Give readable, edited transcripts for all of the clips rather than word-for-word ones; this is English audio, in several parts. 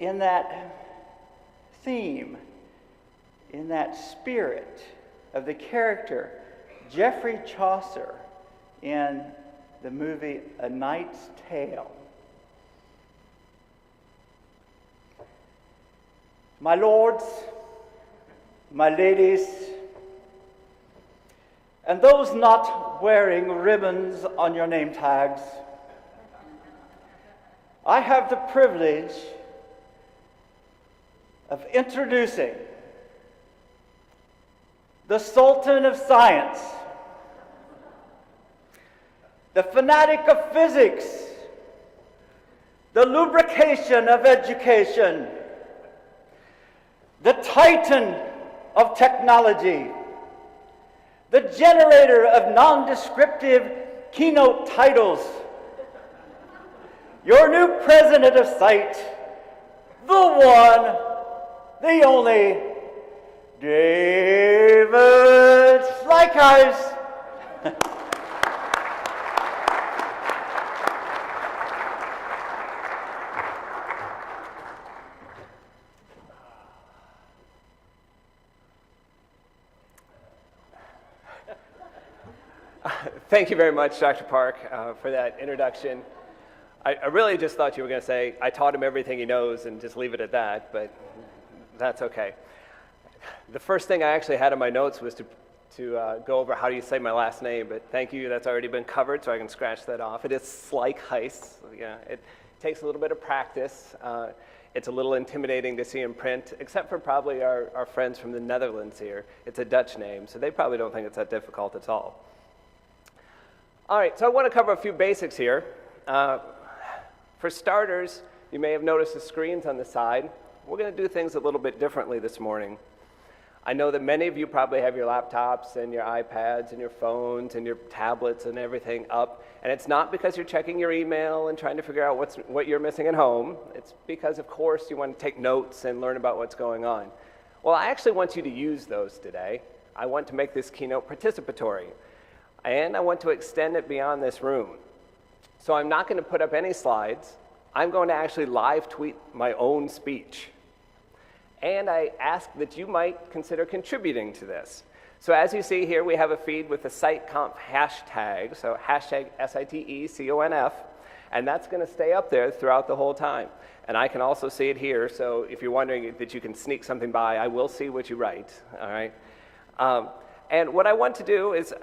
in that theme, in that spirit of the character Geoffrey Chaucer in the movie A Knight's Tale. My lords, my ladies, and those not wearing ribbons on your name tags, I have the privilege of introducing the Sultan of Science, the fanatic of physics, the lubrication of education, the titan of technology, the generator of non-descriptive keynote titles, your new president of SITE, the one, the only, David Slykhuis. Thank you very much, Dr. Park, for that introduction. I really just thought you were going to say, I taught him everything he knows and just leave it at that, but that's okay. The first thing I actually had in my notes was to go over how do you say my last name, but thank you, that's already been covered, so I can scratch that off. It is Slykhuis. Yeah, it takes a little bit of practice. It's a little intimidating to see in print, except for probably our friends from the Netherlands here. It's a Dutch name, so they probably don't think it's that difficult at all. All right, so I want to cover a few basics here. For starters, you may have noticed the screens on the side. We're going to do things a little bit differently this morning. I know that many of you probably have your laptops and your iPads and your phones and your tablets and everything up, and it's not because you're checking your email and trying to figure out what you're missing at home. It's because, of course, you want to take notes and learn about what's going on. Well, I actually want you to use those today. I want to make this keynote participatory, and I want to extend it beyond this room. So I'm not going to put up any slides. I'm going to actually live tweet my own speech. And I ask that you might consider contributing to this. So as you see here, we have a feed with the SiteConf hashtag, so hashtag SITECONF, and that's going to stay up there throughout the whole time. And I can also see it here, so if you're wondering that you can sneak something by, I will see what you write, all right? And what I want to do is,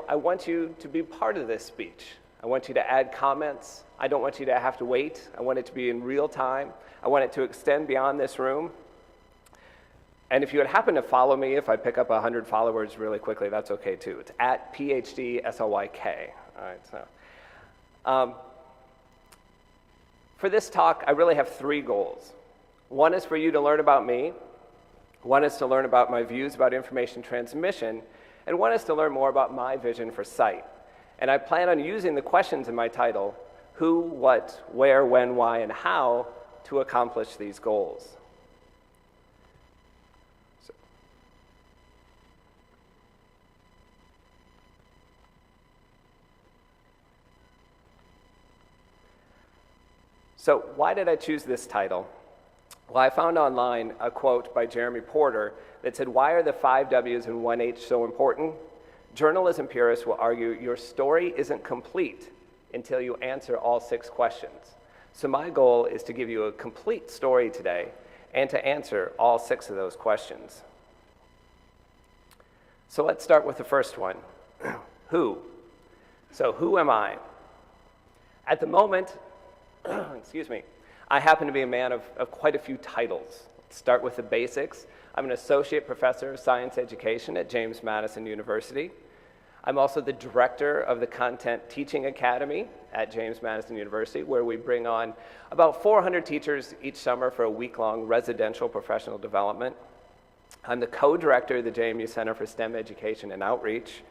I want you to be part of this speech. I want you to add comments. I don't want you to have to wait. I want it to be in real time. I want it to extend beyond this room. And if you would happen to follow me, if I pick up 100 followers really quickly, that's okay too. It's at PhDSLYK. All right, so. For this talk, I really have three goals. One is for you to learn about me. One is to learn about my views about information transmission. And one is to learn more about my vision for SITE. And I plan on using the questions in my title, who, what, where, when, why, and how, to accomplish these goals. So why did I choose this title? Well, I found online a quote by Jeremy Porter that said, "Why are the 5 W's and 1 H so important? Journalism purists will argue your story isn't complete until you answer all 6 questions." So my goal is to give you a complete story today and to answer all 6 of those questions. So let's start with the first one. Who? So who am I? At the moment, excuse me, I happen to be a man of quite a few titles. Let's start with the basics. I'm an associate professor of science education at James Madison University. I'm also the director of the Content Teaching Academy at James Madison University, where we bring on about 400 teachers each summer for a week-long residential professional development. I'm the co-director of the JMU Center for STEM Education and Outreach.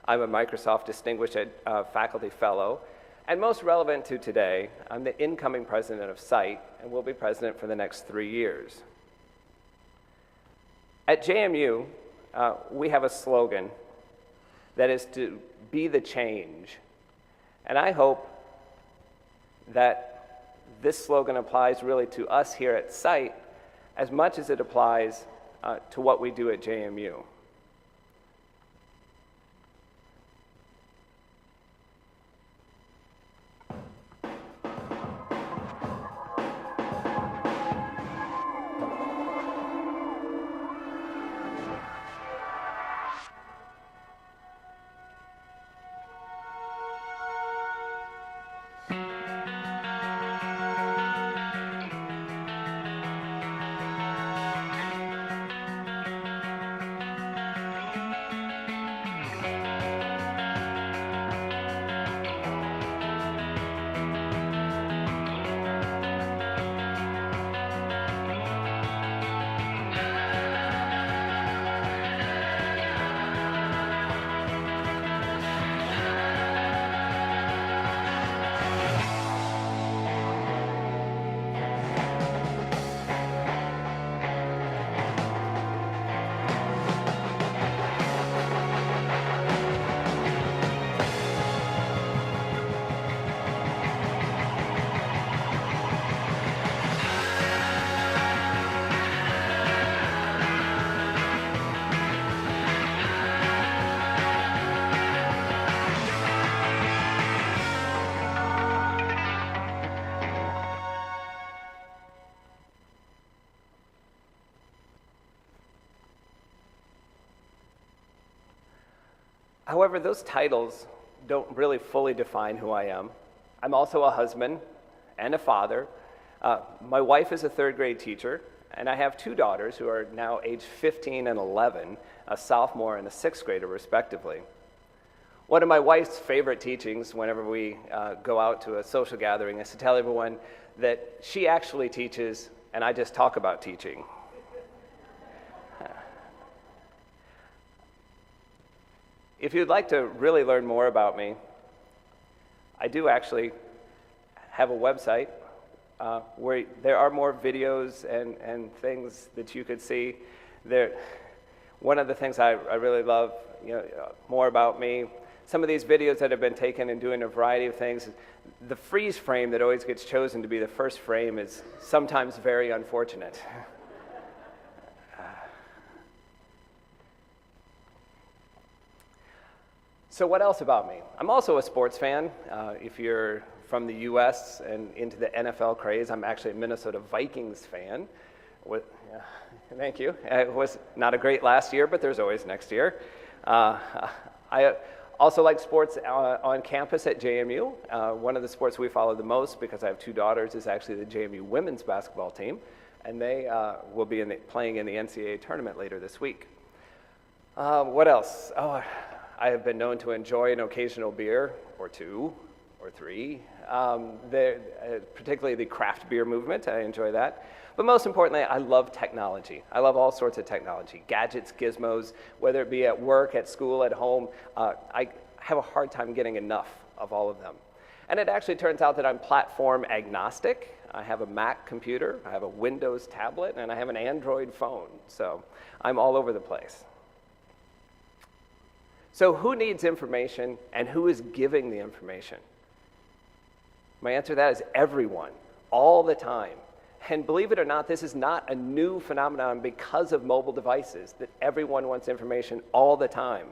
I'm a Microsoft Distinguished Faculty Fellow. And most relevant to today, I'm the incoming president of SITE, and will be president for the next 3 years. At JMU, we have a slogan that is to be the change. And I hope that this slogan applies really to us here at SITE as much as it applies to what we do at JMU. However, those titles don't really fully define who I am. I'm also a husband and a father. My wife is a third grade teacher, and I have two daughters who are now age 15 and 11, a sophomore and a sixth grader, respectively. One of my wife's favorite teachings whenever we go out to a social gathering is to tell everyone that she actually teaches and I just talk about teaching. If you'd like to really learn more about me, I do actually have a website where there are more videos and things that you could see. One of the things I really love, more about me, some of these videos that have been taken and doing a variety of things, the freeze frame that always gets chosen to be the first frame is sometimes very unfortunate. So what else about me? I'm also a sports fan. If you're from the US and into the NFL craze, I'm actually a Minnesota Vikings fan. Thank you. It was not a great last year, but there's always next year. I also like sports on campus at JMU. One of the sports we follow the most, because I have two daughters, is actually the JMU women's basketball team, and they will be playing in the NCAA tournament later this week. What else? I have been known to enjoy an occasional beer, or two, or three, particularly the craft beer movement. I enjoy that. But most importantly, I love technology. I love all sorts of technology, gadgets, gizmos, whether it be at work, at school, at home. I have a hard time getting enough of all of them. And it actually turns out that I'm platform agnostic. I have a Mac computer, I have a Windows tablet, and I have an Android phone. So I'm all over the place. So who needs information and who is giving the information? My answer to that is everyone, all the time. And believe it or not, this is not a new phenomenon because of mobile devices, that everyone wants information all the time.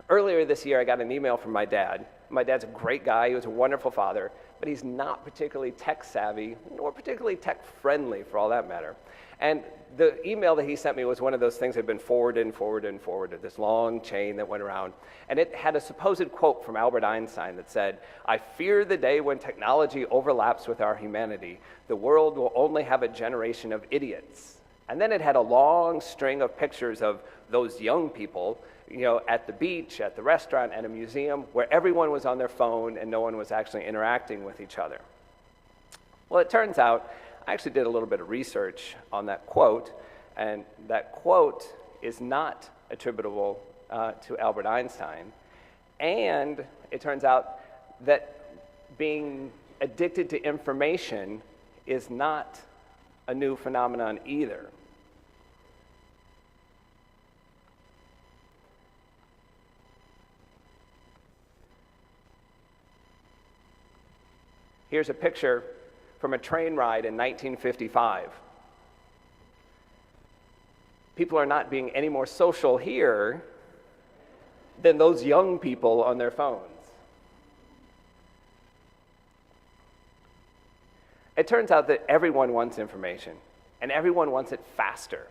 Earlier this year, I got an email from my dad. My dad's a great guy, he was a wonderful father, but he's not particularly tech savvy, nor particularly tech friendly for all that matter. And the email that he sent me was one of those things that had been forwarded, this long chain that went around. And it had a supposed quote from Albert Einstein that said, "I fear the day when technology overlaps with our humanity. The world will only have a generation of idiots." And then it had a long string of pictures of those young people, at the beach, at the restaurant, at a museum, where everyone was on their phone and no one was actually interacting with each other. Well, it turns out, I actually did a little bit of research on that quote, and that quote is not attributable to Albert Einstein. And it turns out that being addicted to information is not a new phenomenon either. Here's a picture from a train ride in 1955. People are not being any more social here than those young people on their phones. It turns out that everyone wants information, and everyone wants it faster.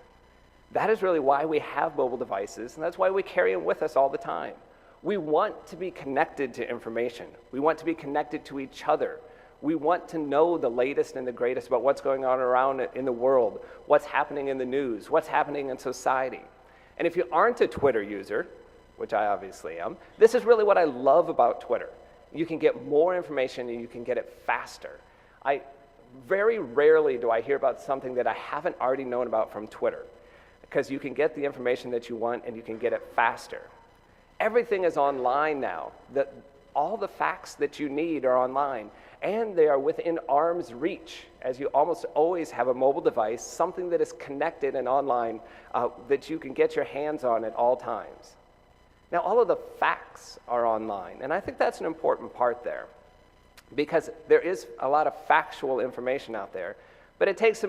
That is really why we have mobile devices, and that's why we carry them with us all the time. We want to be connected to information. We want to be connected to each other. We want to know the latest and the greatest about what's going on around in the world, what's happening in the news, what's happening in society. And if you aren't a Twitter user, which I obviously am, this is really what I love about Twitter. You can get more information and you can get it faster. Very rarely do I hear about something that I haven't already known about from Twitter, because you can get the information that you want and you can get it faster. Everything is online now. All the facts that you need are online, and they are within arm's reach, as you almost always have a mobile device, something that is connected and online that you can get your hands on at all times. Now, all of the facts are online, and I think that's an important part there, because there is a lot of factual information out there, but it takes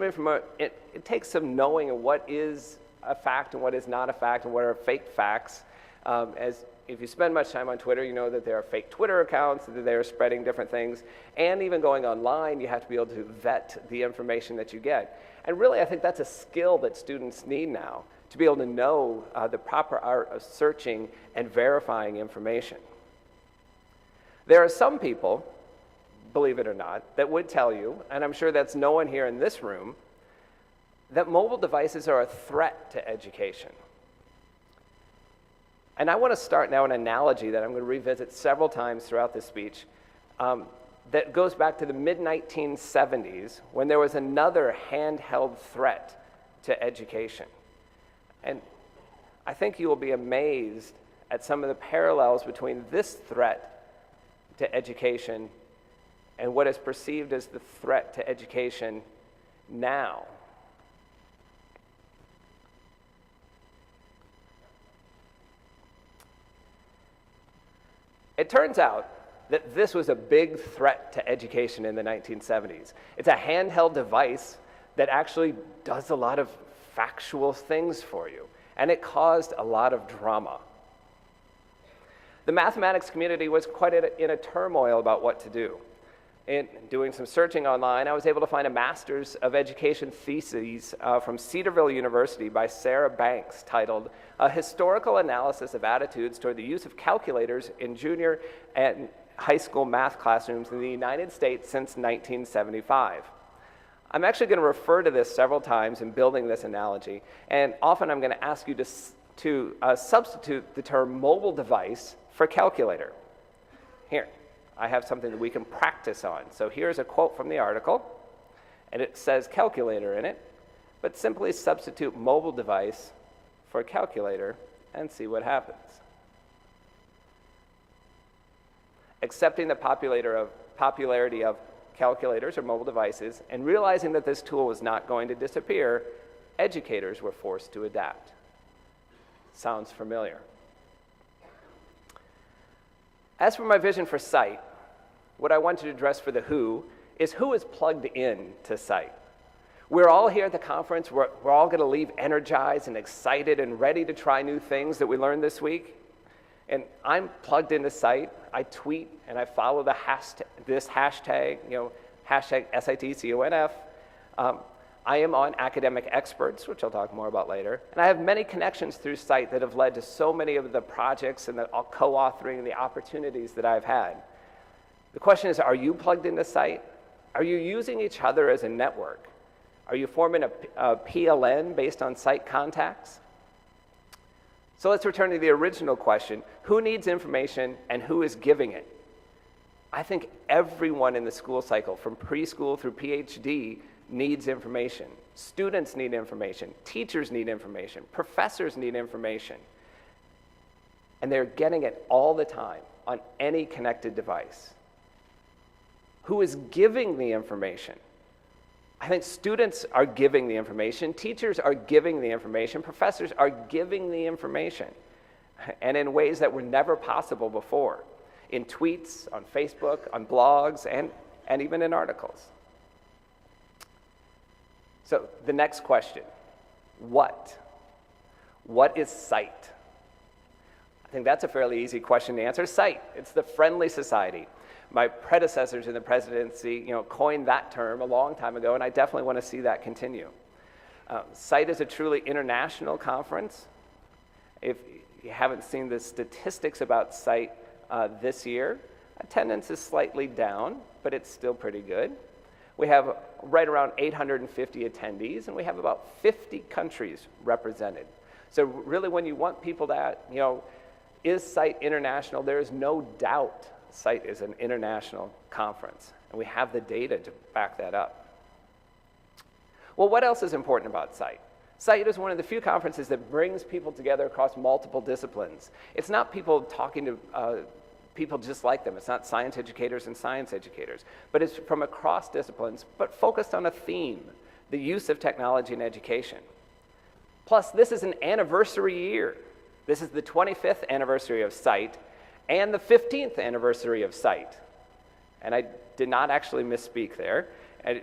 some knowing of what is a fact and what is not a fact and what are fake facts. As if you spend much time on Twitter, you know that there are fake Twitter accounts, that they are spreading different things, and even going online, you have to be able to vet the information that you get. And really, I think that's a skill that students need now, to be able to know the proper art of searching and verifying information. There are some people, believe it or not, that would tell you, and I'm sure that's no one here in this room, that mobile devices are a threat to education. And I want to start now an analogy that I'm going to revisit several times throughout this speech that goes back to the mid-1970s, when there was another handheld threat to education. And I think you will be amazed at some of the parallels between this threat to education and what is perceived as the threat to education now. It turns out that this was a big threat to education in the 1970s. It's a handheld device that actually does a lot of factual things for you, and it caused a lot of drama. The mathematics community was quite in a turmoil about what to do. In doing some searching online, I was able to find a Master's of Education thesis from Cedarville University by Sarah Banks titled A Historical Analysis of Attitudes Toward the Use of Calculators in Junior and High School Math Classrooms in the United States since 1975. I'm actually going to refer to this several times in building this analogy, and often I'm going to ask you to substitute the term mobile device for calculator. Here. I have something that we can practice on. So here's a quote from the article, and it says calculator in it, but simply substitute mobile device for calculator and see what happens. Accepting the popularity of calculators or mobile devices and realizing that this tool was not going to disappear, educators were forced to adapt. Sounds familiar. As for my vision for SITE, what I want to address for the who is plugged in to SITE. We're all here at the conference. We're all going to leave energized and excited and ready to try new things that we learned this week. And I'm plugged into SITE. I tweet and I follow this hashtag, hashtag SITE CONF. I am on Academic Experts, which I'll talk more about later. And I have many connections through SITE that have led to so many of the projects and the co-authoring and the opportunities that I've had. The question is, are you plugged into SITE? Are you using each other as a network? Are you forming a PLN based on SITE contacts? So let's return to the original question, who needs information and who is giving it? I think everyone in the school cycle, from preschool through PhD, needs information. Students need information. Teachers need information. Professors need information. And they're getting it all the time on any connected device. Who is giving the information? I think students are giving the information. Teachers are giving the information. Professors are giving the information. And in ways that were never possible before. In tweets, on Facebook, on blogs, and and even in articles. So the next question, what? What is SITE? I think that's a fairly easy question to answer. SITE, it's the Friendly Society. My predecessors in the presidency, coined that term a long time ago, and I definitely want to see that continue. SITE is a truly international conference. If you haven't seen the statistics about SITE this year, attendance is slightly down, but it's still pretty good. We have right around 850 attendees, and we have about 50 countries represented. So really, when you want people to, is SITE international? There is no doubt SITE is an international conference, and we have the data to back that up. Well, what else is important about SITE? SITE is one of the few conferences that brings people together across multiple disciplines. It's not people talking to people just like them. It's not science educators and science educators, but it's from across disciplines, but focused on a theme, the use of technology in education. Plus, this is an anniversary year. This is the 25th anniversary of SITE and the 15th anniversary of SITE. And I did not actually misspeak there. And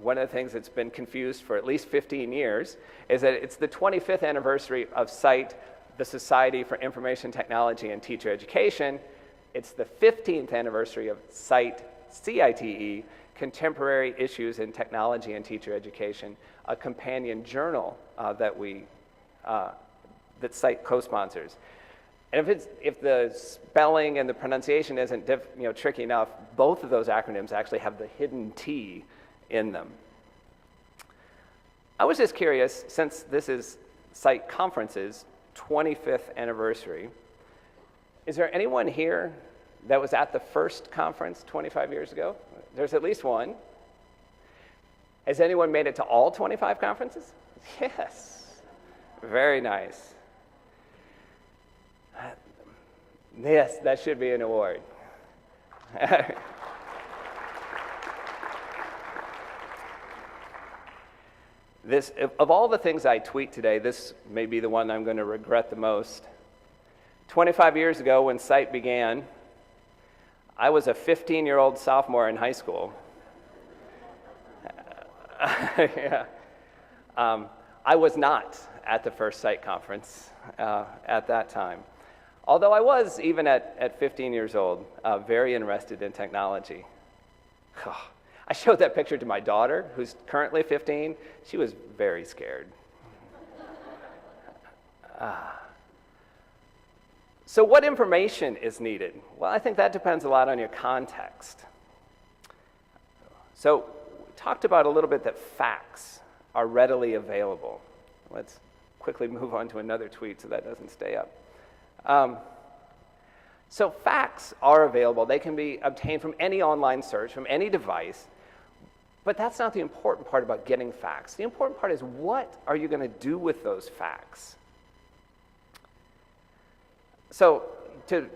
one of the things that's been confused for at least 15 years is that it's the 25th anniversary of SITE, the Society for Information Technology and Teacher Education. It's the 15th anniversary of SITE, CITE, Contemporary Issues in Technology and Teacher Education, a companion journal that SITE co-sponsors. And if the spelling and the pronunciation isn't tricky enough, both of those acronyms actually have the hidden T in them. I was just curious, since this is SITE Conference's 25th anniversary, is there anyone here that was at the first conference 25 years ago? There's at least one. Has anyone made it to all 25 conferences? Yes. Very nice. Yes, that should be an award. Of all the things I tweet today, this may be the one I'm going to regret the most. 25 years ago, when SITE began, I was a 15-year-old sophomore in high school. Yeah. I was not at the first SITE conference at that time. Although I was, even at 15 years old, very interested in technology. I showed that picture to my daughter, who's currently 15. She was very scared. So what information is needed? Well, I think that depends a lot on your context. So we talked about a little bit that facts are readily available. Let's quickly move on to another tweet so that doesn't stay up. So facts are available. They can be obtained from any online search, from any device, but that's not the important part about getting facts. The important part is, what are you going to do with those facts? So to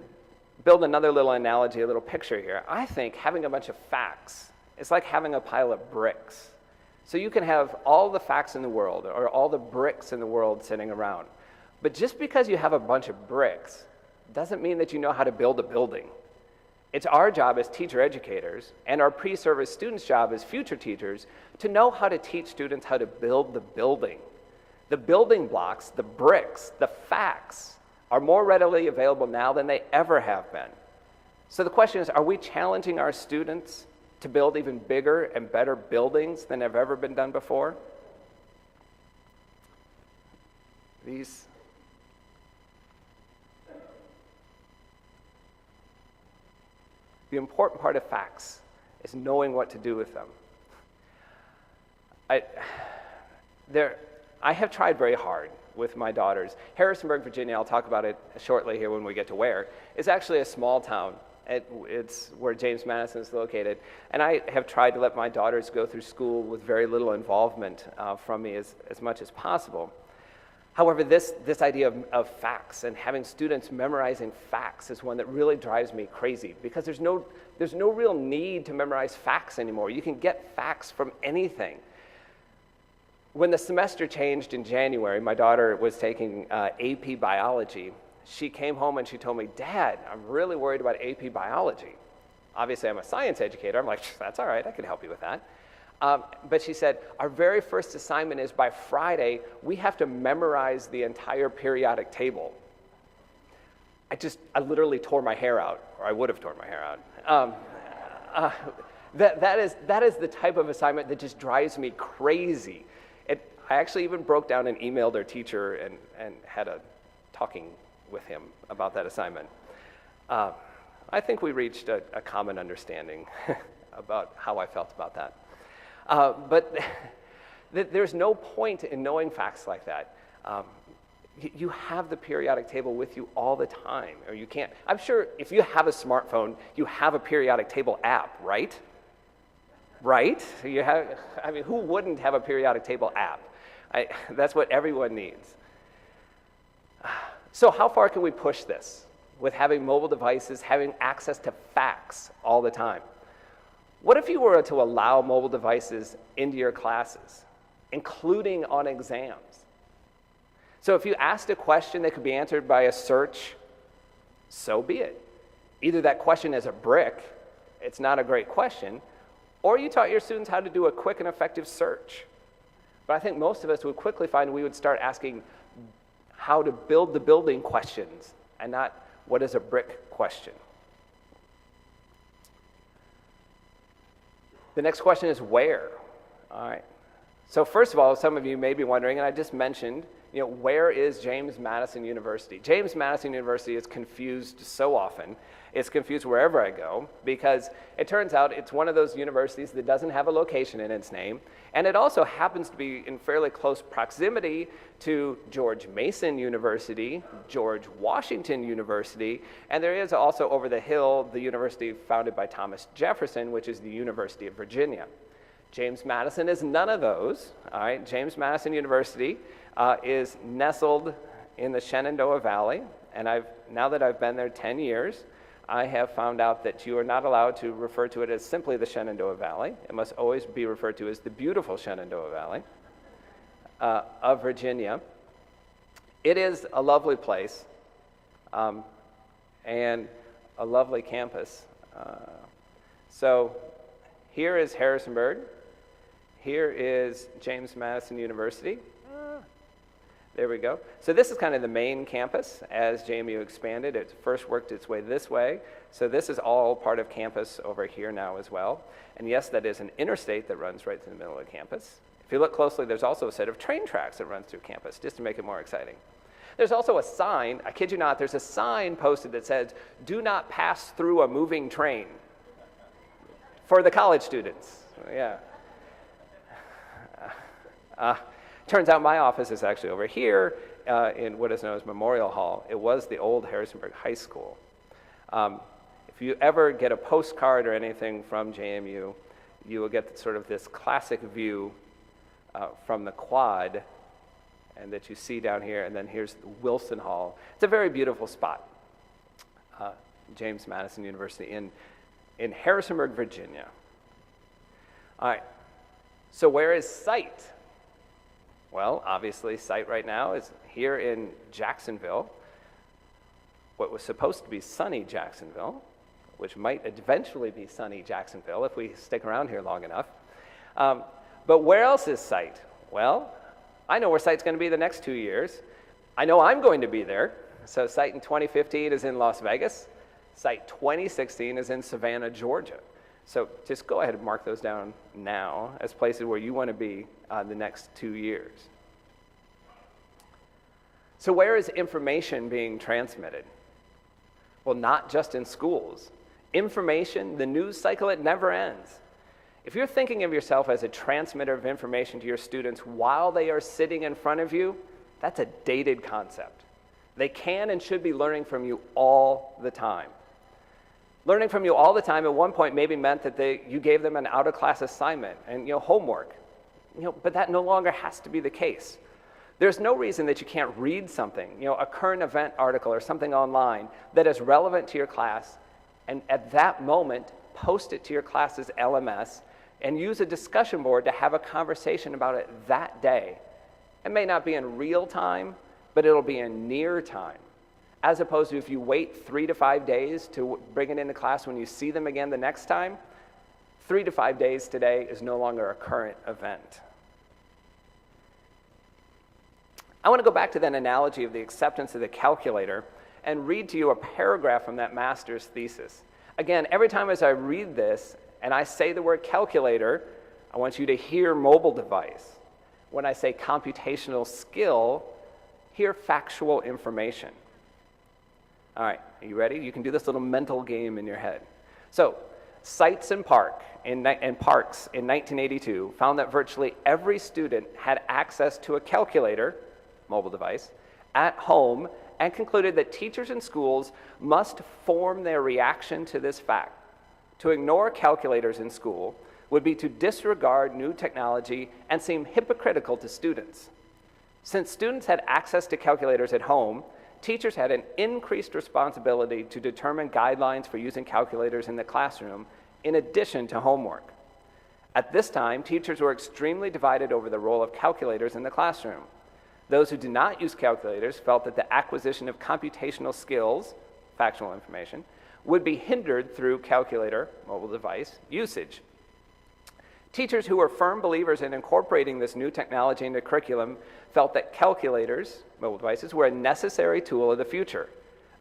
build another little analogy, a little picture here, I think having a bunch of facts is like having a pile of bricks. So you can have all the facts in the world or all the bricks in the world sitting around. But just because you have a bunch of bricks doesn't mean that you know how to build a building. It's our job as teacher educators and our pre-service students' job as future teachers to know how to teach students how to build the building. The building blocks, the bricks, the facts are more readily available now than they ever have been. So the question is, are we challenging our students to build even bigger and better buildings than have ever been done before? The important part of facts is knowing what to do with them. I have tried very hard with my daughters. Harrisonburg, Virginia, I'll talk about it shortly here when we get to where, is actually a small town. It's where James Madison is located. And I have tried to let my daughters go through school with very little involvement from me as much as possible. However, this idea of facts and having students memorizing facts is one that really drives me crazy, because there's no real need to memorize facts anymore. You can get facts from anything. When the semester changed in January, my daughter was taking AP biology. She came home and she told me, "Dad, I'm really worried about AP biology." Obviously, I'm a science educator. I'm like, that's all right, I can help you with that. But she said, our very first assignment is by Friday, we have to memorize the entire periodic table. I literally tore my hair out, or I would have torn my hair out. That is the type of assignment that just drives me crazy. I actually even broke down and emailed our teacher and had a talking with him about that assignment. I think we reached a common understanding about how I felt about that. But there's no point in knowing facts like that. You have the periodic table with you all the time, or you can't. I'm sure if you have a smartphone, you have a periodic table app, right? Right? Who wouldn't have a periodic table app? That's what everyone needs. So how far can we push this with having mobile devices, having access to facts all the time? What if you were to allow mobile devices into your classes, including on exams? So if you asked a question that could be answered by a search, so be it. Either that question is a brick, it's not a great question, or you taught your students how to do a quick and effective search. But I think most of us would quickly find we would start asking how to build the building questions and not what is a brick question. The next question is where? All right. So first of all, some of you may be wondering, and I just mentioned, where is James Madison University? James Madison University is confused so often. It's confused wherever I go because it turns out it's one of those universities that doesn't have a location in its name, and it also happens to be in fairly close proximity to George Mason University, George Washington University, and there is also over the hill the university founded by Thomas Jefferson, which is the University of Virginia. James Madison is none of those. All right, James Madison University is nestled in the Shenandoah Valley, and now that I've been there 10 years, I have found out that you are not allowed to refer to it as simply the Shenandoah Valley. It must always be referred to as the beautiful Shenandoah Valley of Virginia. It is a lovely place and a lovely campus. So here is Harrisonburg. Here is James Madison University. There we go. So this is kind of the main campus as JMU expanded. It first worked its way this way. So this is all part of campus over here now as well. And yes, that is an interstate that runs right through the middle of campus. If you look closely, there's also a set of train tracks that runs through campus, just to make it more exciting. There's also a sign, I kid you not, there's a sign posted that says, "Do not pass through a moving train," for the college students. Yeah. Turns out my office is actually over here in what is known as Memorial Hall. It was the old Harrisonburg High School. If you ever get a postcard or anything from JMU, you will get sort of this classic view from the quad and that you see down here, and then here's Wilson Hall. It's a very beautiful spot, James Madison University in Harrisonburg, Virginia. All right, so where is SITE? Well, obviously, SITE right now is here in Jacksonville, what was supposed to be sunny Jacksonville, which might eventually be sunny Jacksonville if we stick around here long enough. But where else is SITE? Well, I know where SITE's going to be the next 2 years. I know I'm going to be there. So SITE in 2015 is in Las Vegas. SITE 2016 is in Savannah, Georgia. So just go ahead and mark those down now as places where you want to be the next 2 years. So where is information being transmitted? Well, not just in schools. Information, the news cycle, it never ends. If you're thinking of yourself as a transmitter of information to your students while they are sitting in front of you, that's a dated concept. They can and should be learning from you all the time. Learning from you all the time at one point maybe meant that you gave them an out-of-class assignment and homework, but that no longer has to be the case. There's no reason that you can't read something, a current event article or something online that is relevant to your class, and at that moment, post it to your class's LMS and use a discussion board to have a conversation about it that day. It may not be in real time, but it'll be in near time. as opposed to if you wait 3 to 5 days to bring it into class when you see them again the next time, 3 to 5 days today is no longer a current event. I want to go back to that analogy of the acceptance of the calculator and read to you a paragraph from that master's thesis. Again, every time as I read this and I say the word calculator, I want you to hear mobile device. When I say computational skill, hear factual information. All right, are you ready? You can do this little mental game in your head. So, SITE and Parks in 1982 found that virtually every student had access to a calculator, mobile device, at home, and concluded that teachers and schools must form their reaction to this fact. To ignore calculators in school would be to disregard new technology and seem hypocritical to students. Since students had access to calculators at home, teachers had an increased responsibility to determine guidelines for using calculators in the classroom in addition to homework. At this time, teachers were extremely divided over the role of calculators in the classroom. Those who did not use calculators felt that the acquisition of computational skills, factual information, would be hindered through calculator, mobile device, usage. Teachers who were firm believers in incorporating this new technology into curriculum felt that calculators, mobile devices, were a necessary tool of the future.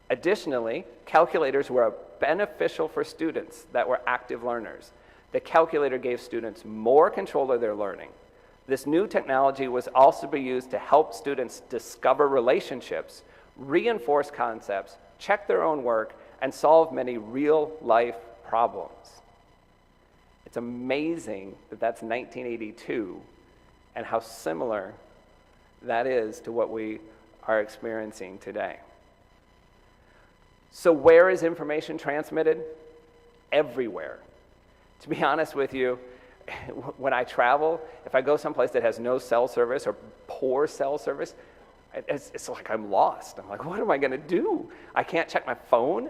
Additionally, calculators were beneficial for students that were active learners. The calculator gave students more control of their learning. This new technology was also be used to help students discover relationships, reinforce concepts, check their own work, and solve many real-life problems. It's amazing that that's 1982 and how similar that is to what we are experiencing today. So where is information transmitted? Everywhere. To be honest with you, when I travel, if I go someplace that has no cell service or poor cell service, it's like I'm lost. I'm like, what am I going to do? I can't check my phone?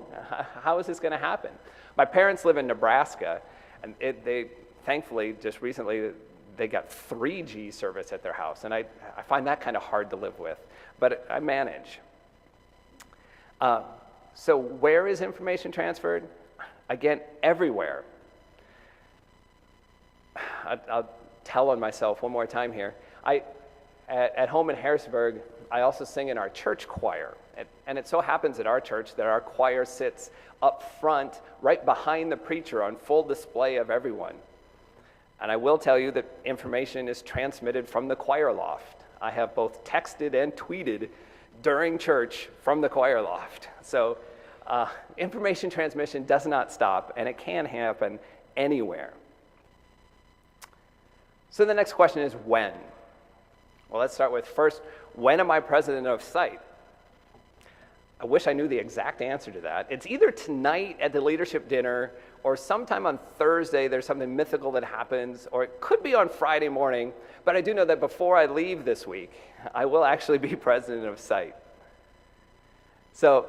How is this going to happen? My parents live in Nebraska, and they thankfully just recently they got 3G service at their house, and I find that kind of hard to live with, but I manage. So where is information transferred? Again, everywhere. I'll tell on myself one more time here. At home in Harrisburg, I also sing in our church choir. And it so happens at our church that our choir sits up front, right behind the preacher on full display of everyone. And I will tell you that information is transmitted from the choir loft. I have both texted and tweeted during church from the choir loft. So information transmission does not stop, and it can happen anywhere. So the next question is when? Well, let's start with first, when am I president of SITE? I wish I knew the exact answer to that. It's either tonight at the leadership dinner or sometime on Thursday there's something mythical that happens, or it could be on Friday morning, but I do know that before I leave this week, I will actually be president of SITE. So,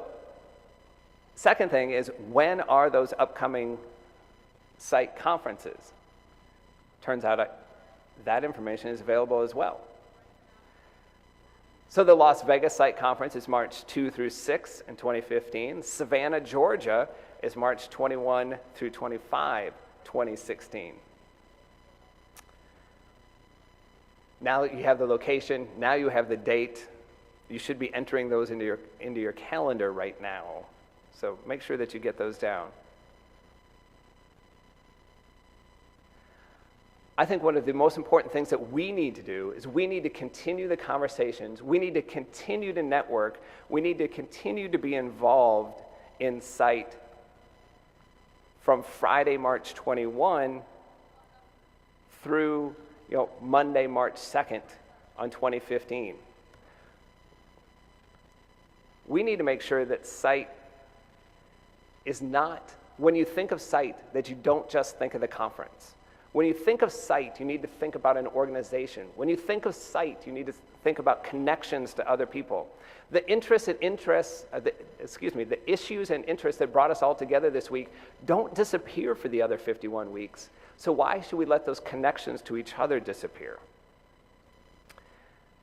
second thing is, when are those upcoming SITE conferences? Turns out that information is available as well. So the Las Vegas SITE Conference is March 2 through 6 in 2015. Savannah, Georgia is March 21 through 25, 2016. Now that you have the location, now you have the date, you should be entering those into your calendar right now. So make sure that you get those down. I think one of the most important things that we need to do is we need to continue the conversations. We need to continue to network. We need to continue to be involved in SITE from Friday, March 21 through Monday, March 2nd on 2015. We need to make sure that SITE is not, when you think of SITE, that you don't just think of the conference. When you think of SITE, you need to think about an organization. When you think of SITE, you need to think about connections to other people. The issues and interests that brought us all together this week don't disappear for the other 51 weeks. So why should we let those connections to each other disappear?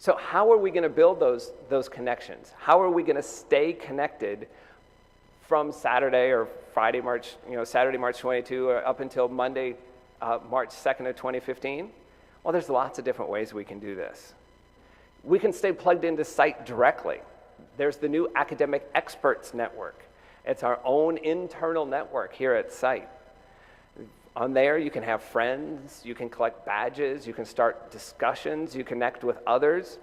So how are we going to build those connections? How are we going to stay connected from Saturday or Friday, Saturday, March 22, or up until Monday, March 2nd of 2015? Well, there's lots of different ways we can do this. We can stay plugged into SITE directly. There's the new Academic Experts Network. It's our own internal network here at SITE. On there, you can have friends, you can collect badges, you can start discussions, you connect with others.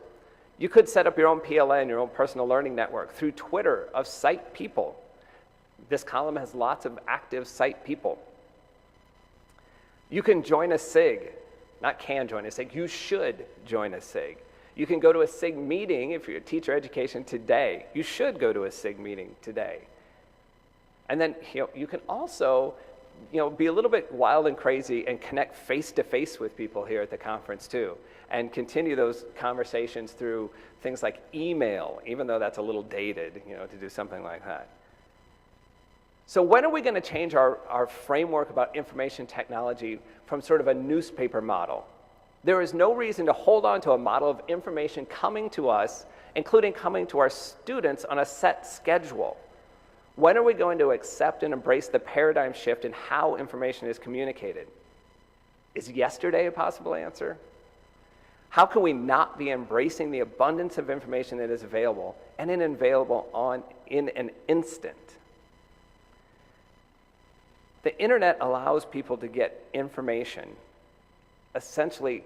You could set up your own PLN, your own personal learning network, through Twitter of SITE people. This column has lots of active SITE people. You can join a SIG. Not can join a SIG, you should join a SIG. You can go to a SIG meeting if you're a teacher education today. You should go to a SIG meeting today. And then you can also be a little bit wild and crazy and connect face-to-face with people here at the conference too, and continue those conversations through things like email, even though that's a little dated, to do something like that. So when are we going to change our framework about information technology from sort of a newspaper model? There is no reason to hold on to a model of information coming to us, including coming to our students on a set schedule. When are we going to accept and embrace the paradigm shift in how information is communicated? Is yesterday a possible answer? How can we not be embracing the abundance of information that is available and available in an instant? The internet allows people to get information essentially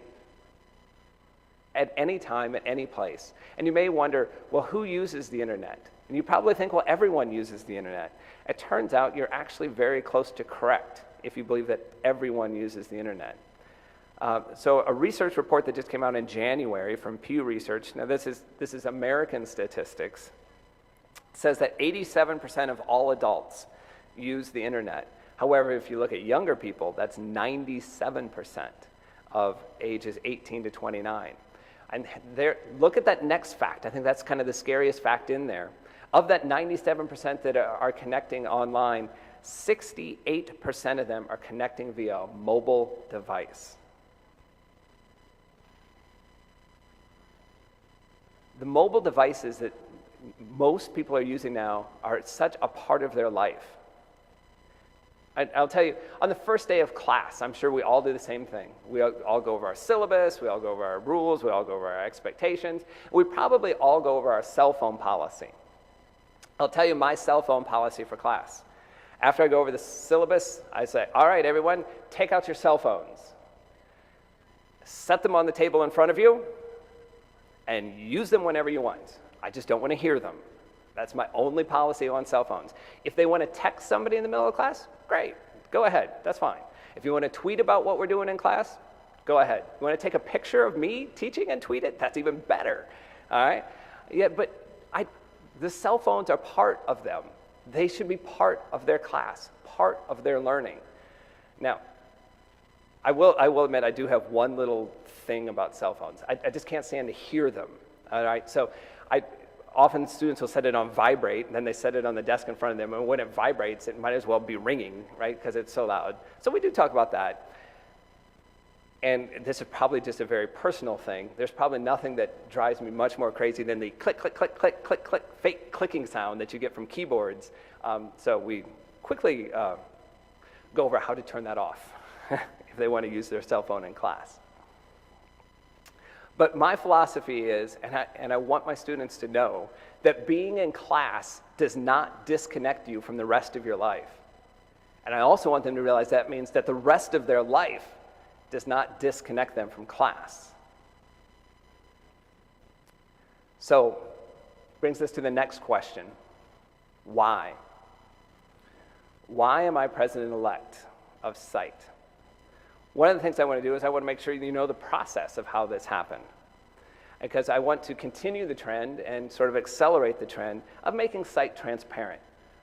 at any time, at any place. And you may wonder, well, who uses the internet? And you probably think, well, everyone uses the internet. It turns out you're actually very close to correct if you believe that everyone uses the internet. So a research report that just came out in January from Pew Research, now this is American statistics, says that 87% of all adults use the internet. However, if you look at younger people, that's 97% of ages 18 to 29. And look at that next fact. I think that's kind of the scariest fact in there. Of that 97% that are connecting online, 68% of them are connecting via a mobile device. The mobile devices that most people are using now are such a part of their life. I'll tell you, on the first day of class, I'm sure we all do the same thing. We all go over our syllabus, we all go over our rules, we all go over our expectations. We probably all go over our cell phone policy. I'll tell you my cell phone policy for class. After I go over the syllabus, I say, all right, everyone, take out your cell phones. Set them on the table in front of you, and use them whenever you want. I just don't want to hear them. That's my only policy on cell phones. If they want to text somebody in the middle of class, great, go ahead, that's fine. If you want to tweet about what we're doing in class, go ahead. You want to take a picture of me teaching and tweet it? That's even better, all right? Yeah, but the cell phones are part of them. They should be part of their class, part of their learning. Now, I will admit I do have one little thing about cell phones. I just can't stand to hear them, all right? So often students will set it on vibrate, and then they set it on the desk in front of them, and when it vibrates, it might as well be ringing, right, because it's so loud. So we do talk about that. And this is probably just a very personal thing. There's probably nothing that drives me much more crazy than the click, click, click, click, click, click, fake clicking sound that you get from keyboards. So we quickly go over how to turn that off if they want to use their cell phone in class. But my philosophy is, and I want my students to know, that being in class does not disconnect you from the rest of your life. And I also want them to realize that means that the rest of their life does not disconnect them from class. So, brings us to the next question. Why? Why am I president-elect of SITE? One of the things I want to do is I want to make sure you know the process of how this happened. Because I want to continue the trend and sort of accelerate the trend of making SITE transparent.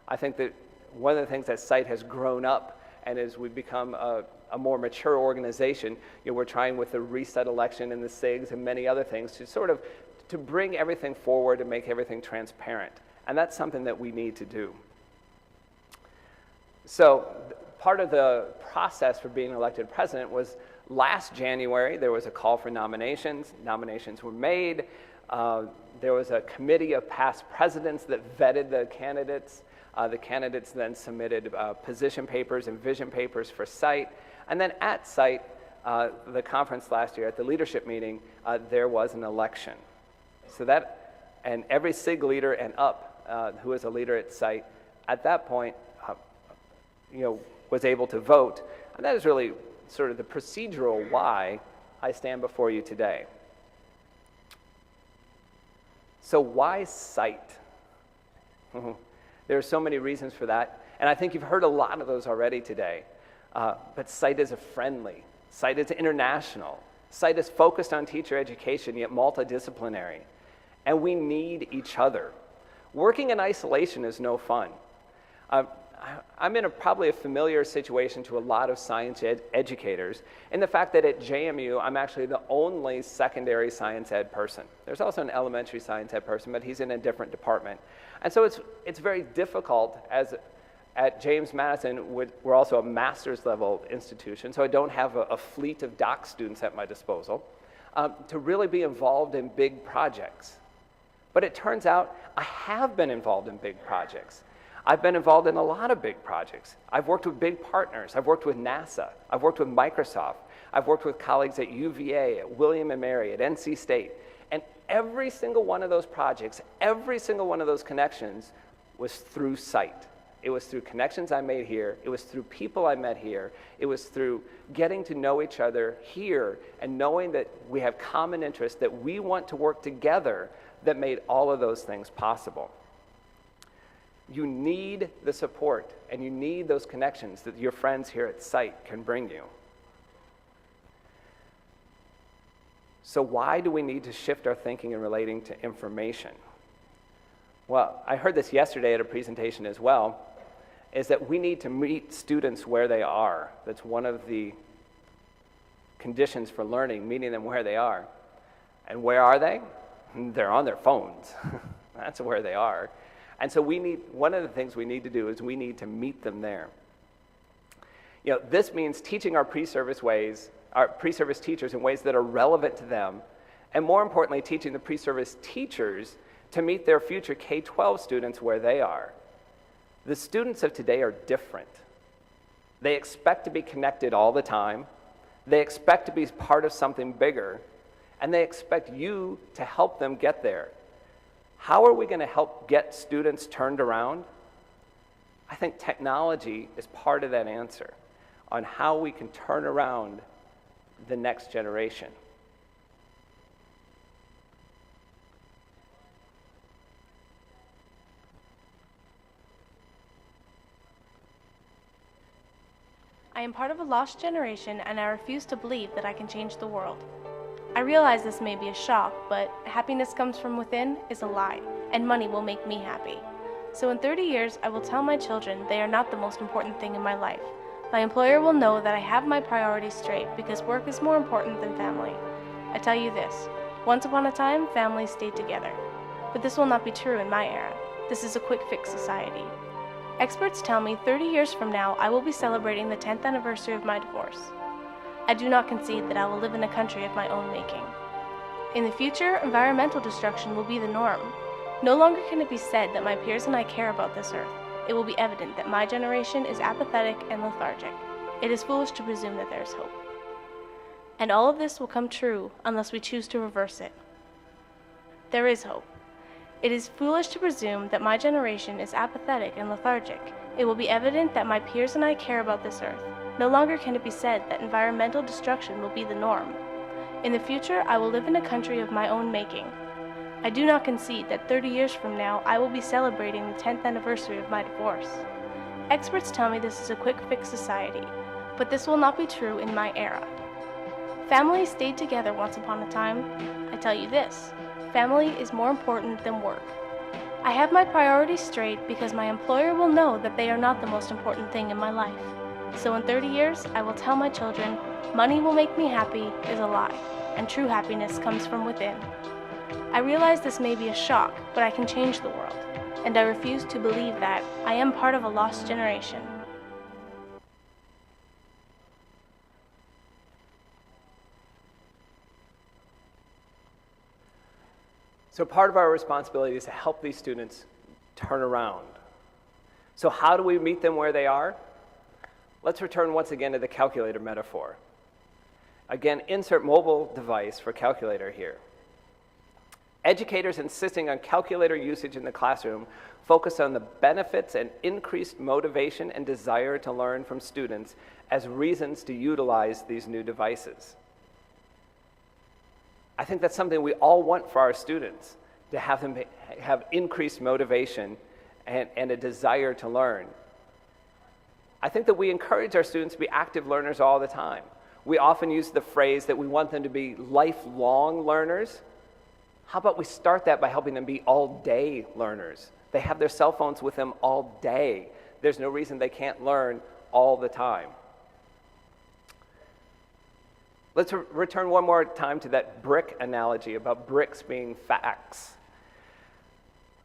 I think that one of the things that SITE has grown up, and as we've become a more mature organization, we're trying with the reset election and the SIGs and many other things to sort of to bring everything forward and make everything transparent. And that's something that we need to do. So part of the process for being elected president was Last January, there was a call for nominations. Nominations were made. There was a committee of past presidents that vetted the candidates. The candidates then submitted position papers and vision papers for SITE. And then at SITE, the conference last year, at the leadership meeting, there was an election. So that, and every SIG leader and up who is a leader at SITE, at that point, was able to vote. And that is really sort of the procedural why I stand before you today. So why SITE? There are so many reasons for that, and I think you've heard a lot of those already today. But SITE is friendly. SITE is international. SITE is focused on teacher education, yet multidisciplinary. And we need each other. Working in isolation is no fun. I'm in probably a familiar situation to a lot of science educators in the fact that at JMU, I'm actually the only secondary science ed person. There's also an elementary science ed person, but he's in a different department. And so it's very difficult, as at James Madison, we're also a master's level institution, so I don't have a fleet of doc students at my disposal, to really be involved in big projects. But it turns out I have been involved in big projects. I've been involved in a lot of big projects. I've worked with big partners. I've worked with NASA. I've worked with Microsoft. I've worked with colleagues at UVA, at William & Mary, at NC State. And every single one of those projects, every single one of those connections was through SITE. It was through connections I made here. It was through people I met here. It was through getting to know each other here and knowing that we have common interests, that we want to work together, that made all of those things possible. You need the support, and you need those connections that your friends here at SITE can bring you. So why do we need to shift our thinking in relating to information? Well, I heard this yesterday at a presentation as well, is that we need to meet students where they are. That's one of the conditions for learning, meeting them where they are. And where are they? They're on their phones. That's where they are. And so one of the things we need to do is we need to meet them there. This means teaching our pre-service teachers in ways that are relevant to them, and more importantly, teaching the pre-service teachers to meet their future K-12 students where they are. The students of today are different. They expect to be connected all the time. They expect to be part of something bigger, and they expect you to help them get there. How are we going to help get students turned around? I think technology is part of that answer on how we can turn around the next generation. I am part of a lost generation, and I refuse to believe that I can change the world. I realize this may be a shock, but happiness comes from within is a lie, and money will make me happy. So in 30 years, I will tell my children they are not the most important thing in my life. My employer will know that I have my priorities straight because work is more important than family. I tell you this, once upon a time, families stayed together. But this will not be true in my era. This is a quick fix society. Experts tell me 30 years from now, I will be celebrating the 10th anniversary of my divorce. I do not concede that I will live in a country of my own making. In the future, environmental destruction will be the norm. No longer can it be said that my peers and I care about this earth. It will be evident that my generation is apathetic and lethargic. It is foolish to presume that there is hope. And all of this will come true unless we choose to reverse it. There is hope. It is foolish to presume that my generation is apathetic and lethargic. It will be evident that my peers and I care about this earth. No longer can it be said that environmental destruction will be the norm. In the future, I will live in a country of my own making. I do not concede that 30 years from now, I will be celebrating the 10th anniversary of my divorce. Experts tell me this is a quick fix society, but this will not be true in my era. Families stayed together once upon a time. I tell you this, family is more important than work. I have my priorities straight because my employer will know that they are not the most important thing in my life. So in 30 years, I will tell my children, money will make me happy is a lie, and true happiness comes from within. I realize this may be a shock, but I can change the world, and I refuse to believe that I am part of a lost generation. So part of our responsibility is to help these students turn around. So how do we meet them where they are? Let's return once again to the calculator metaphor. Again, insert mobile device for calculator here. Educators insisting on calculator usage in the classroom focus on the benefits and increased motivation and desire to learn from students as reasons to utilize these new devices. I think that's something we all want for our students, to have them have increased motivation and a desire to learn. I think that we encourage our students to be active learners all the time. We often use the phrase that we want them to be lifelong learners. How about we start that by helping them be all-day learners? They have their cell phones with them all day. There's no reason they can't learn all the time. Let's return one more time to that brick analogy about bricks being facts.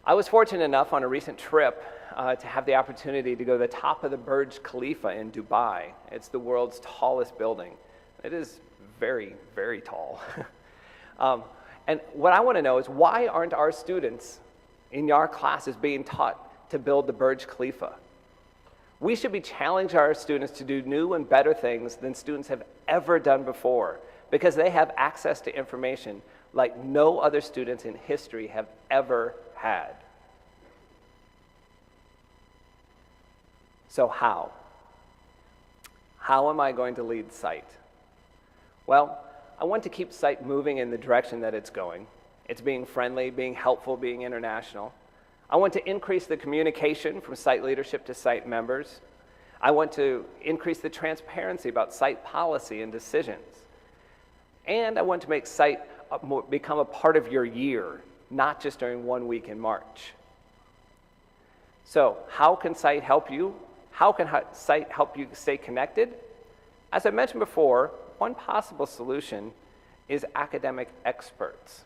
I was fortunate enough on a recent trip to have the opportunity to go to the top of the Burj Khalifa in Dubai. It's the world's tallest building. It is very, very tall. And what I want to know is, why aren't our students in our classes being taught to build the Burj Khalifa? We should be challenging our students to do new and better things than students have ever done before, because they have access to information like no other students in history have ever had. So how? How am I going to lead SITE? Well, I want to keep SITE moving in the direction that it's going. It's being friendly, being helpful, being international. I want to increase the communication from SITE leadership to SITE members. I want to increase the transparency about SITE policy and decisions. And I want to make SITE become a part of your year, not just during 1 week in March. So how can SITE help you? How can SITE help you stay connected? As I mentioned before, one possible solution is academic experts.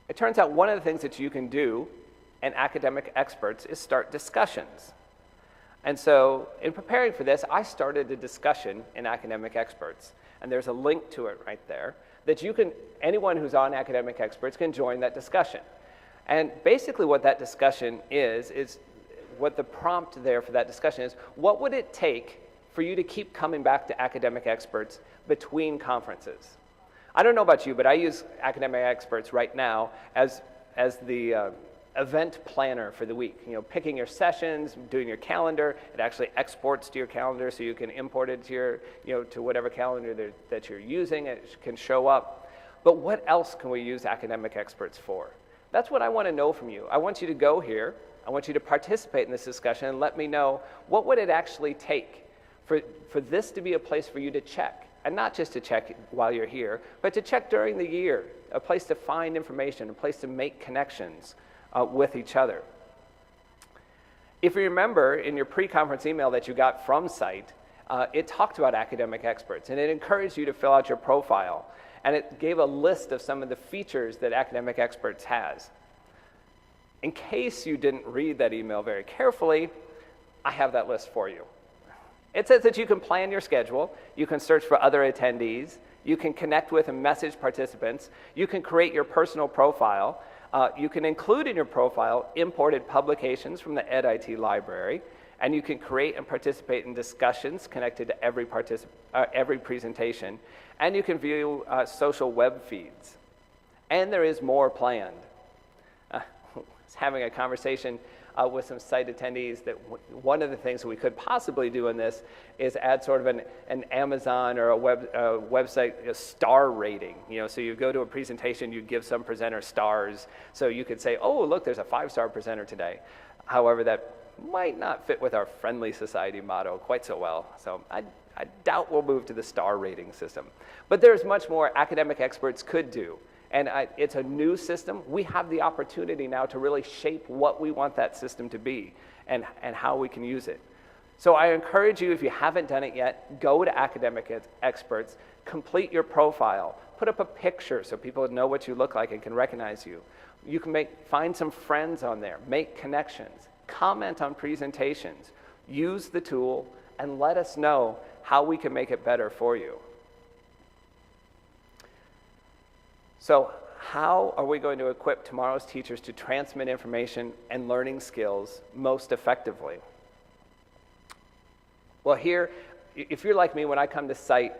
It turns out one of the things that you can do in academic experts is start discussions. And so in preparing for this, I started a discussion in academic experts. And there's a link to it right there that anyone who's on academic experts can join that discussion. And basically what that discussion is what the prompt there for that discussion is: what would it take for you to keep coming back to academic experts between conferences? I don't know about you, but I use academic experts right now as the event planner for the week. Picking your sessions, doing your calendar. It actually exports to your calendar so you can import it to to whatever calendar that you're using. It can show up. But what else can we use academic experts for? That's what I want to know from you. I want you to go here. I want you to participate in this discussion and let me know, what would it actually take for this to be a place for you to check? And not just to check while you're here, but to check during the year, a place to find information, a place to make connections with each other. If you remember, in your pre-conference email that you got from SITE, it talked about academic experts, and it encouraged you to fill out your profile. And it gave a list of some of the features that academic experts has. In case you didn't read that email very carefully, I have that list for you. It says that you can plan your schedule, you can search for other attendees, you can connect with and message participants, you can create your personal profile, you can include in your profile imported publications from the EdIT library, and you can create and participate in discussions connected to every presentation, and you can view social web feeds. And there is more planned. I was having a conversation with some SITE attendees that one of the things that we could possibly do in this is add sort of an Amazon or a website star rating. So you go to a presentation, you give some presenter stars, so you could say, oh, look, there's a 5-star presenter today. However, that might not fit with our friendly society motto quite so well. So I doubt we'll move to the star rating system. But there's much more academic experts could do. And it's a new system. We have the opportunity now to really shape what we want that system to be and how we can use it. So I encourage you, if you haven't done it yet, go to academic experts, complete your profile, put up a picture so people know what you look like and can recognize you. You can find some friends on there, make connections, comment on presentations, use the tool, and let us know how we can make it better for you. So how are we going to equip tomorrow's teachers to transmit information and learning skills most effectively? Well, here, if you're like me, when I come to SITE,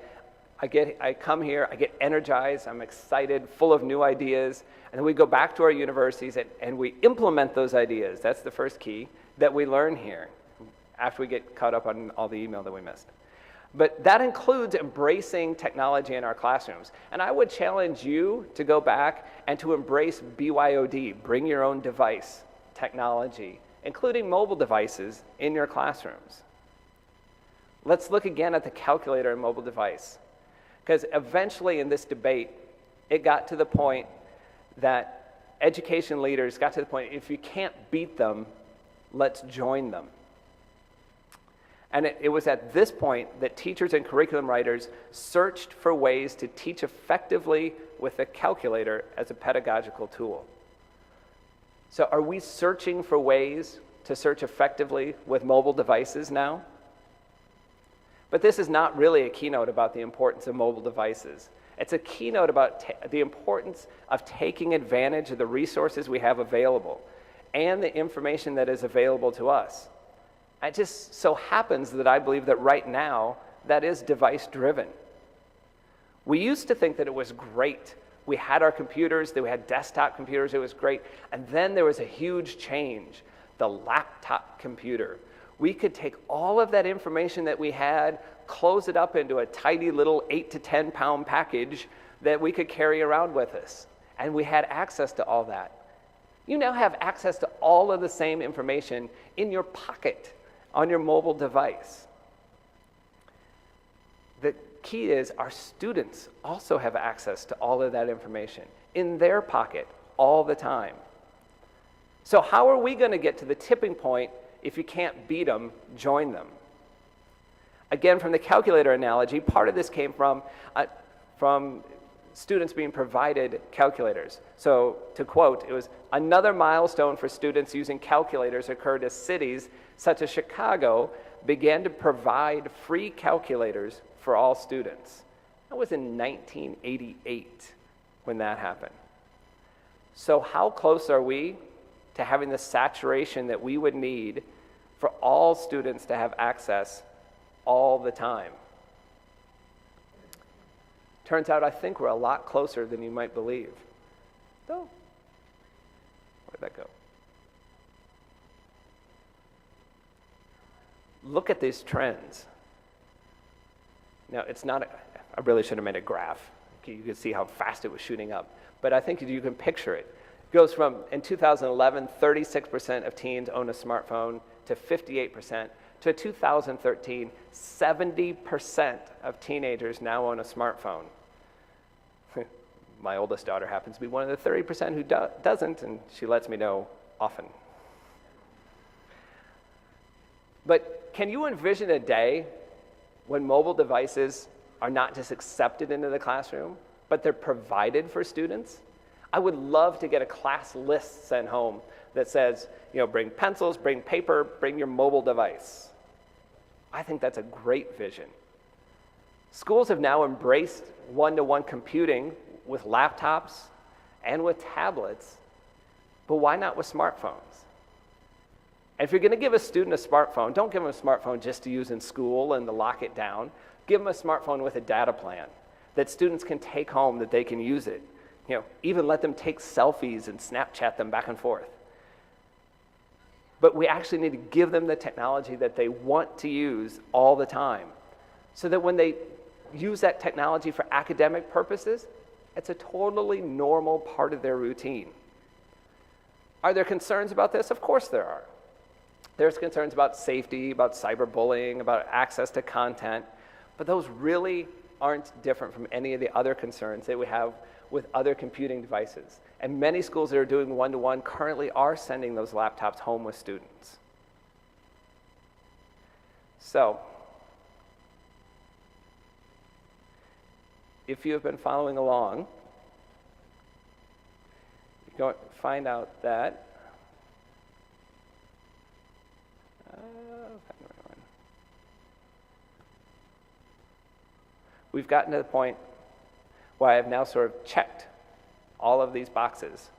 I come here, I get energized, I'm excited, full of new ideas, and then we go back to our universities and we implement those ideas. That's the first key that we learn here after we get caught up on all the email that we missed. But that includes embracing technology in our classrooms. And I would challenge you to go back and to embrace BYOD, bring your own device technology, including mobile devices in your classrooms. Let's look again at the calculator and mobile device. Because eventually in this debate, it got to the point that education leaders got to the point, if you can't beat them, let's join them. And it was at this point that teachers and curriculum writers searched for ways to teach effectively with a calculator as a pedagogical tool. So are we searching for ways to search effectively with mobile devices now? But this is not really a keynote about the importance of mobile devices. It's a keynote about the importance of taking advantage of the resources we have available and the information that is available to us. It just so happens that I believe that right now, that is device-driven. We used to think that it was great. We had our computers, we had desktop computers, it was great. And then there was a huge change, the laptop computer. We could take all of that information that we had, close it up into a tiny little 8 to 10 pound package that we could carry around with us. And we had access to all that. You now have access to all of the same information in your pocket on your mobile device. The key is our students also have access to all of that information in their pocket all the time. So how are we going to get to the tipping point? If you can't beat them, join them. Again, from the calculator analogy, part of this came from students being provided calculators. So to quote, it was, another milestone for students using calculators occurred as cities such as Chicago began to provide free calculators for all students. That was in 1988 when that happened. So how close are we to having the saturation that we would need for all students to have access all the time? Turns out I think we're a lot closer than you might believe. Oh, where'd that go? Look at these trends. Now, it's not, I really should have made a graph. You could see how fast it was shooting up. But I think you can picture it. It goes from, in 2011, 36% of teens own a smartphone to 58%. To 2013, 70% of teenagers now own a smartphone. My oldest daughter happens to be one of the 30% who doesn't, and she lets me know often. But can you envision a day when mobile devices are not just accepted into the classroom, but they're provided for students? I would love to get a class list sent home that says, bring pencils, bring paper, bring your mobile device. I think that's a great vision. Schools have now embraced one-to-one computing with laptops and with tablets, but why not with smartphones? And if you're going to give a student a smartphone, don't give them a smartphone just to use in school and to lock it down. Give them a smartphone with a data plan that students can take home, that they can use it. Even let them take selfies and Snapchat them back and forth. But we actually need to give them the technology that they want to use all the time, so that when they use that technology for academic purposes, it's a totally normal part of their routine. Are there concerns about this? Of course there are. There's concerns about safety, about cyberbullying, about access to content, but those really aren't different from any of the other concerns that we have with other computing devices. And many schools that are doing one-to-one currently are sending those laptops home with students. So, if you have been following along, you're going to find out that we've gotten to the point where I have now sort of checked all of these boxes: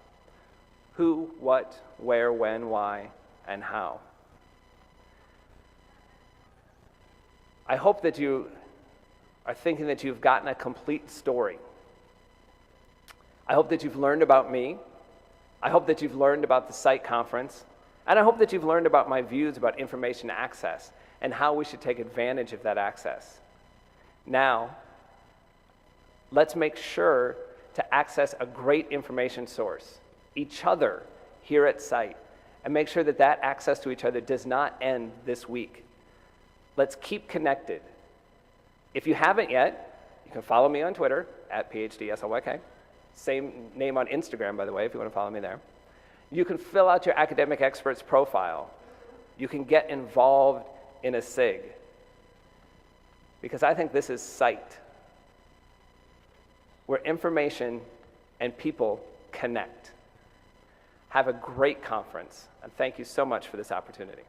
who, what, where, when, why, and how. I hope that you are thinking that you've gotten a complete story. I hope that you've learned about me. I hope that you've learned about the SITE conference. And I hope that you've learned about my views about information access and how we should take advantage of that access. Now, let's make sure to access a great information source, each other here at SITE, and make sure that that access to each other does not end this week. Let's keep connected. If you haven't yet, you can follow me on Twitter, @PhDSLYK. Same name on Instagram, by the way, if you want to follow me there. You can fill out your academic expert's profile. You can get involved in a SIG. Because I think this is SITE, where information and people connect. Have a great conference, and thank you so much for this opportunity.